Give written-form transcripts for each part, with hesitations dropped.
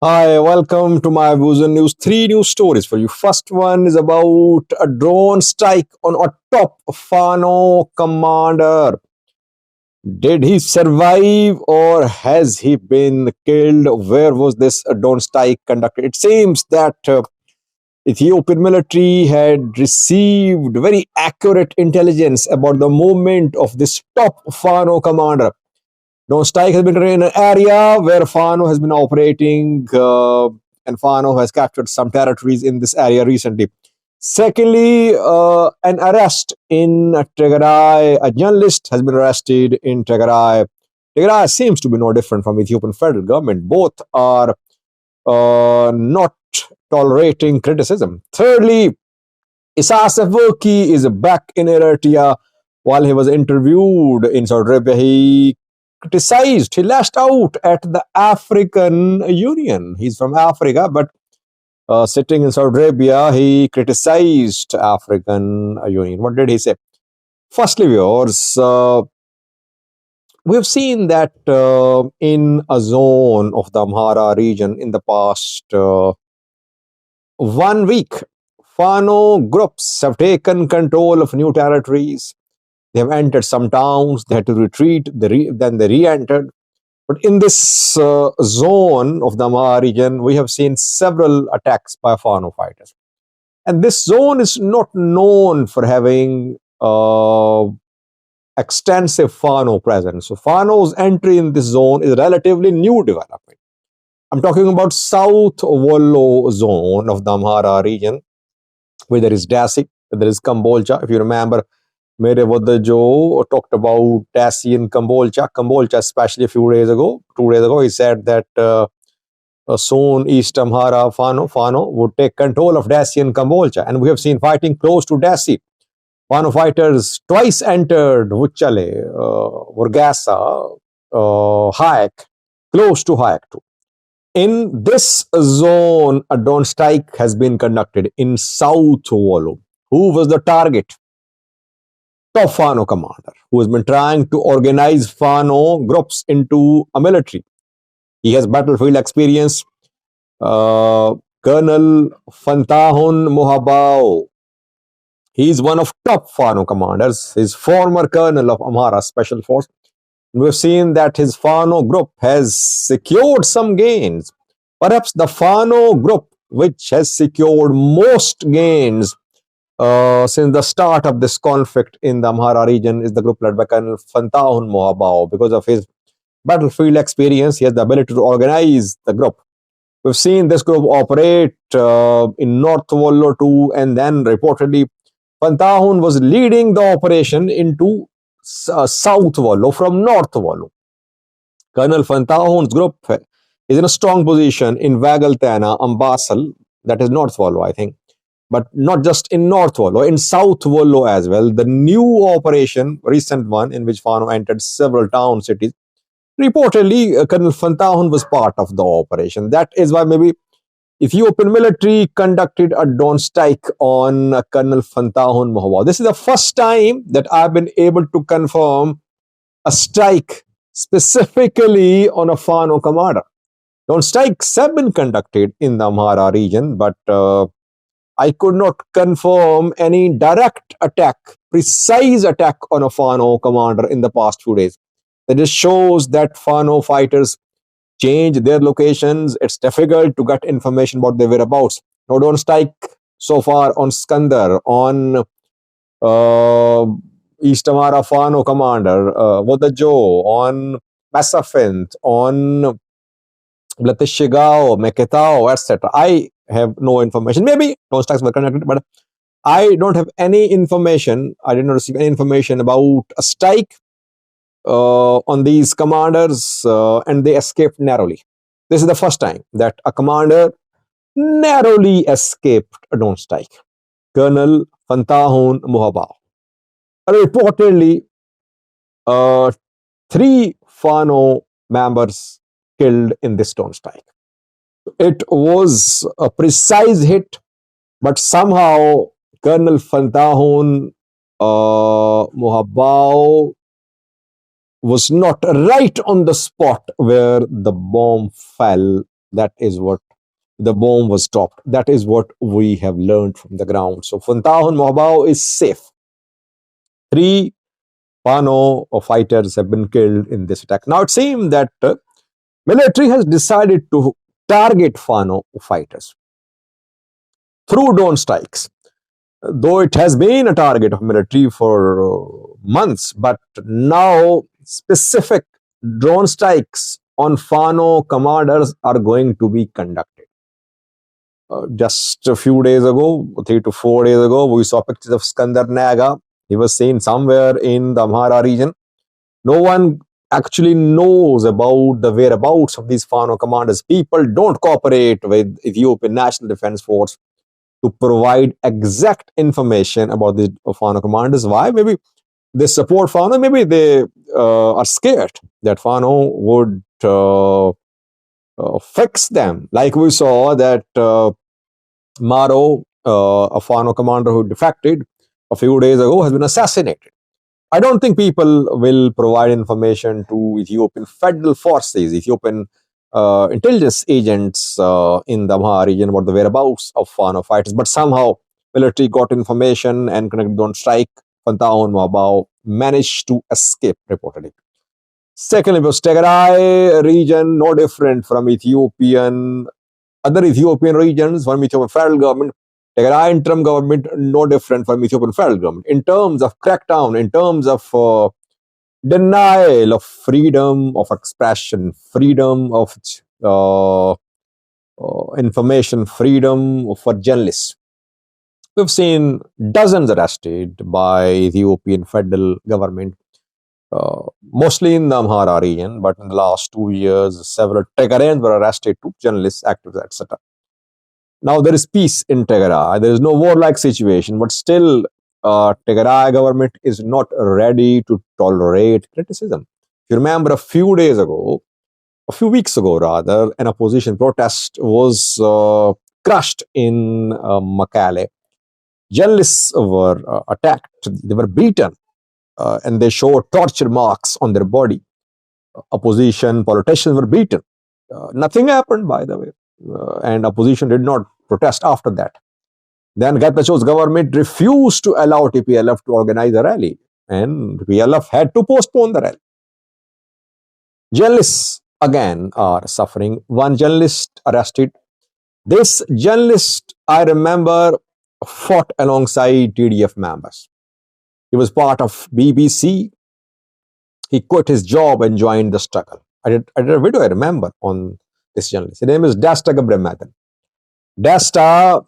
Hi, welcome to my Vision News. Three news stories for you. First one is about a drone strike on a top Fano commander. Did he survive or has he been killed? Where was this drone strike conducted? It seems that Ethiopian military had received very accurate intelligence about the movement of this top Fano commander. No strike has been in an area where Fano has been operating, and Fano has captured some territories in this area recently. Secondly, an arrest in Tigray. A journalist has been arrested in Tigray. Tigray seems to be no different from Ethiopian federal government. Both are not tolerating criticism. Thirdly, Isas Afwerki is back in Eritrea. While he was interviewed in Saudi Arabia, he lashed out at the African Union. He's from Africa, but sitting in Saudi Arabia, he criticized African Union. What did he say? Firstly, viewers, we've seen that in a zone of the Amhara region in the past 1 week, Fano groups have taken control of new territories. They have entered some towns, they had to retreat, then they re-entered. But in this zone of the Amhara region, we have seen several attacks by Fano fighters. And this zone is not known for having extensive Fano presence. So Fano's entry in this zone is a relatively new development. I'm talking about South Wollo zone of the Amhara region, where there is Dasik, there is Kambolcha. If you remember, Mere Wadajo talked about Dassi and Kambolcha, especially a few days ago. 2 days ago, he said that soon East Amhara Fano would take control of Dassi and Kambolcha. And we have seen fighting close to Dassi. Fano fighters twice entered Vuchale, Urgasa, Hayek, close to Hayek too. In this zone, a drone strike has been conducted in South Wollo. Who was the target? Top Fano commander, who has been trying to organize Fano groups into a military. He has battlefield experience. Colonel Fantahun Mohabao. He is one of top Fano commanders. He's former colonel of Amhara Special Force. We've seen that his Fano group has secured some gains. Perhaps the Fano group which has secured most gains since the start of this conflict in the Amhara region is the group led by Colonel Fantahun Mohabao. Because of his battlefield experience, he has the ability to organize the group. We've seen this group operate in North Wollo too, and then reportedly Fantahun was leading the operation into South Wollo from North Wollo. Colonel Fantahun's group is in a strong position in Vagaltana, Ambasal, that is North Wollo, I think. But not just in North Wollo, in South Wollo as well. The new operation, recent one, in which Fano entered several town cities, reportedly Colonel Fantahun was part of the operation. That is why maybe Ethiopian military conducted a drone strike on Colonel Fantahun Mohabao. This is the first time that I've been able to confirm a strike specifically on a Fano commander. Drone strikes have been conducted in the Amhara region, but I could not confirm any direct attack, precise attack on a Fano commander in the past few days. That just shows that Fano fighters change their locations. It's difficult to get information about their whereabouts. Now, don't strike so far on Skandar, on East Amhara Fano commander, Wodajo, on Masafint, on Blatishigao, Meketao, etc. I have no information. Maybe those strikes were conducted, but I don't have any information. I did not receive any information about a strike on these commanders, and they escaped narrowly. This is the first time that a commander narrowly escaped a drone strike. Colonel Fantahun Mohabao. Reportedly, 3 Fano members killed in this drone strike. It was a precise hit, but somehow Colonel Fantahun Mohabao was not right on the spot where the bomb fell That is what the bomb was dropped. That is what we have learned from the ground. So Funtaun Mohbao is safe. 3 Fano fighters have been killed in this attack. Now it seems that military has decided to target Fano fighters through drone strikes. Though it has been a target of military for months, but now specific drone strikes on Fano commanders are going to be conducted. Just a few days ago, 3 to 4 days ago, we saw pictures of Skandar Naga. He was seen somewhere in the Amhara region. No one actually knows about the whereabouts of these Fano commanders. People don't cooperate with Ethiopian National Defense Force to provide exact information about the Fano commanders. Why? Maybe they support Fano. Maybe they are scared that Fano would fix them. Like we saw that Maro, a Fano commander who defected a few days ago, has been assassinated. I don't think people will provide information to Ethiopian federal forces, Ethiopian intelligence agents in the Amhara region about the whereabouts of Fano fighters. But somehow, military got information and connected on strike. Pantaon Mabao managed to escape, reportedly. Secondly, was Tigray region, no different from other Ethiopian regions, from Ethiopian federal government. Tigray interim government, no different from Ethiopian federal government. In terms of crackdown, in terms of denial of freedom of expression, freedom of information, freedom for journalists. We've seen dozens arrested by Ethiopian federal government, mostly in the Amhara region, but in the last 2 years, several Tigrayans were arrested too, journalists, activists, etc. Now there is peace in Tigray. There is no warlike situation, but still Tigray government is not ready to tolerate criticism. If you remember a few weeks ago rather, an opposition protest was crushed in Mekelle. Journalists were attacked, they were beaten, and they showed torture marks on their body. Opposition politicians were beaten. Nothing happened, by the way, and opposition did not protest after that. Then Getacheau's government refused to allow TPLF to organize a rally, and TPLF had to postpone the rally. Journalists again are suffering. One journalist arrested. This journalist, I remember, fought alongside TDF members. He was part of BBC. He quit his job and joined the struggle. I did a video, I remember, on this journalist. His name is Dasta Gabrematan. Dasta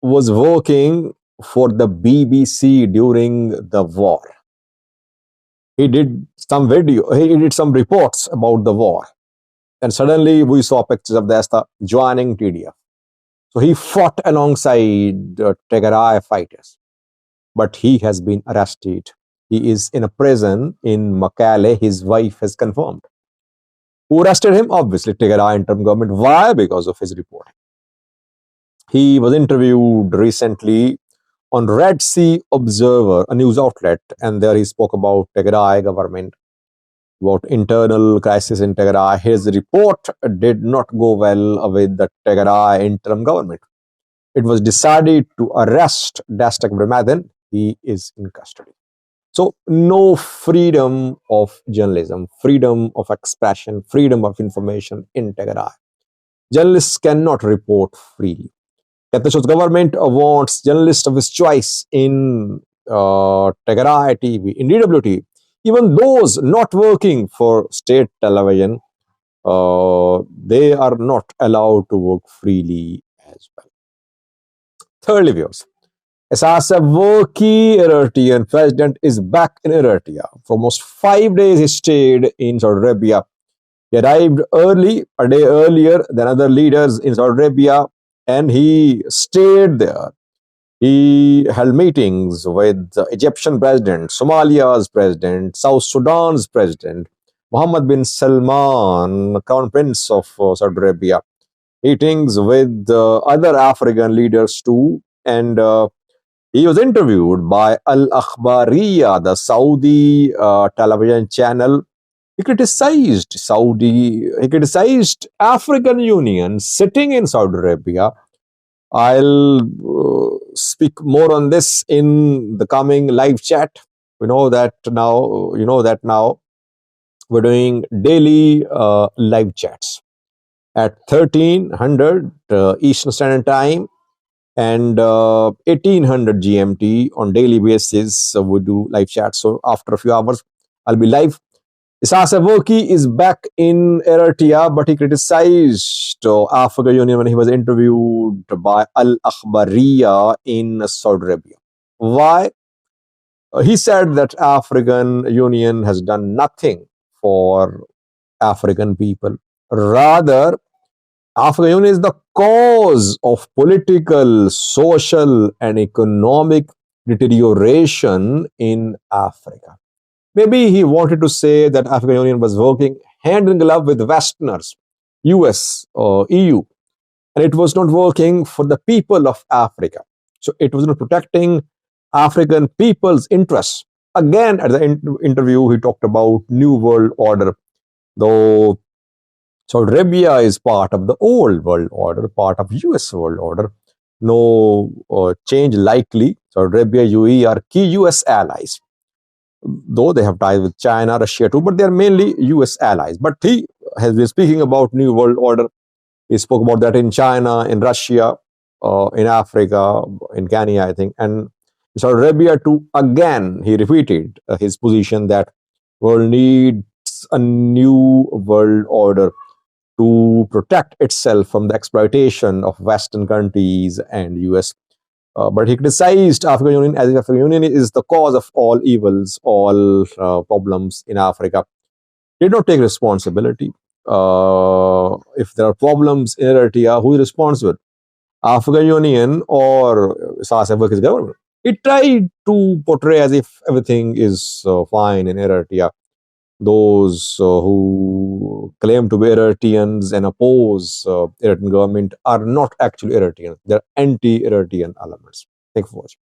was working for the BBC during the war. He did some reports about the war. And suddenly we saw pictures of Dasta joining TDF. So he fought alongside Tigray fighters. But he has been arrested. He is in a prison in Mekelle, his wife has confirmed. Who arrested him? Obviously, Tigray interim government. Why? Because of his reporting. He was interviewed recently on Red Sea Observer, a news outlet, and there he spoke about Tigray government, about internal crisis in Tigray. His report did not go well with the Tigray interim government. It was decided to arrest Dastak Brahmadan. He is in custody. So no freedom of journalism, freedom of expression, freedom of information in Tigray. Journalists cannot report freely. Getacheau's government wants journalists of his choice in Tigray TV, in DWT, even those not working for state television, they are not allowed to work freely as well. Thirdly, viewers, Isaias Afwerki, Eritrean President, is back in Eritrea. For almost 5 days, he stayed in Saudi Arabia. He arrived a day earlier than other leaders in Saudi Arabia, and he stayed there. He held meetings with the Egyptian president, Somalia's president, South Sudan's president, Mohammed bin Salman, Crown Prince of Saudi Arabia, meetings with other African leaders too, and he was interviewed by Al Akhbariya, the Saudi television channel, He criticized he criticized African Union sitting in Saudi Arabia. I'll speak more on this in the coming live chat. You know that now we're doing daily live chats at 1300 Eastern Standard Time and 1800 GMT on daily basis. So we do live chats. So after a few hours, I'll be live. Isas Afwerki is back in Eritrea, but he criticized African Union when he was interviewed by Al Akhbariya in Saudi Arabia. Why? He said that African Union has done nothing for African people. Rather, African Union is the cause of political, social, and economic deterioration in Africa. Maybe he wanted to say that African Union was working hand in glove with Westerners, US or EU, and it was not working for the people of Africa. So it was not protecting African people's interests. Again, at the interview, he talked about New World Order, though Saudi Arabia is part of the old world order, part of US world order. No change likely. Saudi Arabia, UAE are key US allies, though they have ties with China, Russia too, but they are mainly US allies. But he has been speaking about New World Order. He spoke about that in China, in Russia, in Africa, in Kenya, I think, and Saudi Arabia too. Again, he repeated his position that world needs a new world order to protect itself from the exploitation of Western countries and US. But he criticized African Union as if African Union is the cause of all evils, all problems in Africa. He did not take responsibility. If there are problems in Eritrea, who is responsible? African Union or Isas Afwerki's government? He tried to portray as if everything is fine in Eritrea. Those who claim to be Eritreans and oppose Eritrean government are not actually Eritreans. They're anti-Eritrean elements. Thank you for watching.